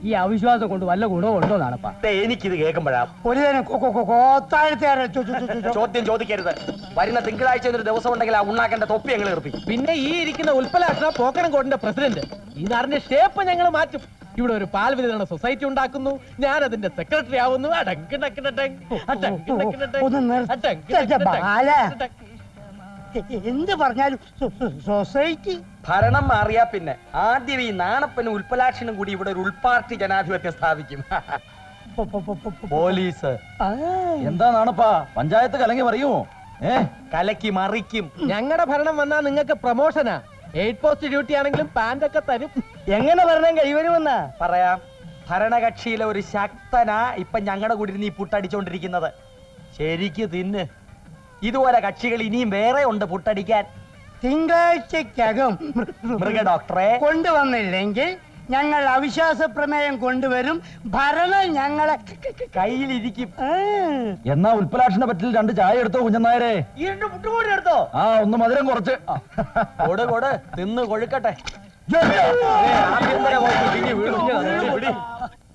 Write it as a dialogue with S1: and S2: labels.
S1: ഈ അവിശ്വാസം കൊണ്ട് വല്ല ഗുണവും ഉണ്ടോ നാണപ്പാ?
S2: എനിക്കിത് കേൾക്കുമ്പോഴാ ചോദ്യം ചോദിക്കരുത്. വരുന്ന തിങ്കളാഴ്ച ഒരു ദിവസം ഉണ്ടെങ്കിൽ ആ ഉണ്ണാക്കന്റെ തൊപ്പി ഞങ്ങൾ ഏർപ്പിക്കും.
S3: പിന്നെ ഈ ഇരിക്കുന്ന ഉൽപ്പലാക്ഷ പോക്കനംകോടിന്റെ പ്രസിഡന്റ്. ഈ നാടിന്റെ ഷേപ്പ് ഞങ്ങൾ മാറ്റും. ഇവിടെ ഒരു പാൽ വിതരണ സൊസൈറ്റി ഉണ്ടാക്കുന്നു. ഞാൻ അതിന്റെ സെക്രട്ടറി ആവുന്നു.
S1: എന്ത് പറഞ്ഞാലും സൊസൈറ്റി
S2: ഭരണം മാറിയാ പിന്നെ ആദ്യം ഈ നാണപ്പനും ഉൽപ്പലാക്ഷനും കൂടി ഇവിടെ ഒരു ഉൾപാർട്ടി ജനാധിപത്യം സ്ഥാപിക്കും. പോലീസ്
S4: എന്താ നാണപ്പാ, പഞ്ചായത്ത് കലങ്ങി പറയുമോ?
S2: കലക്കി മറിക്കും.
S3: ഞങ്ങളുടെ ഭരണം വന്നാ നിങ്ങൾക്ക് പ്രൊമോഷനാ. 8 പോസ്റ്റ് ഡ്യൂട്ടി ആണെങ്കിലും പാന്റ് ഒക്കെ തരും.
S1: എങ്ങനെ ഭരണം കൈവരുമെന്നാ
S2: പറയാം. ഭരണകക്ഷിയിലെ ഒരു ശക്തനാ ഇപ്പൊ ഞങ്ങളുടെ കൂടി ഇരുന്ന് ഈ പുട്ടടിച്ചോണ്ടിരിക്കുന്നത്. ശരിക്ക് തിന്ന്. ഇതുപോലെ കക്ഷികൾ ഇനിയും വേറെ ഉണ്ട് പുട്ടടിക്കാൻ.
S1: തിങ്കളാഴ്ചക്കകം
S2: മൃഗ ഡോക്ടറെ
S1: കൊണ്ടുവന്നില്ലെങ്കിൽ ഞങ്ങൾ അവിശ്വാസ പ്രമേയം കൊണ്ടുവരും. ഭരണം ഞങ്ങളെ
S2: കയ്യിലിരിക്കും.
S4: എന്നാ ഉൽപ്പലാക്ഷനെ പറ്റിൽ 2 ചായ എടുത്തോ കുഞ്ഞനായരെ.
S2: ഈ 2 പുട്ടുകൂടി എടുത്തോ?
S4: ആ, ഒന്ന് മധുരം കുറച്ച്.
S2: കൊട് തിന്ന് കൊഴുക്കട്ടെ.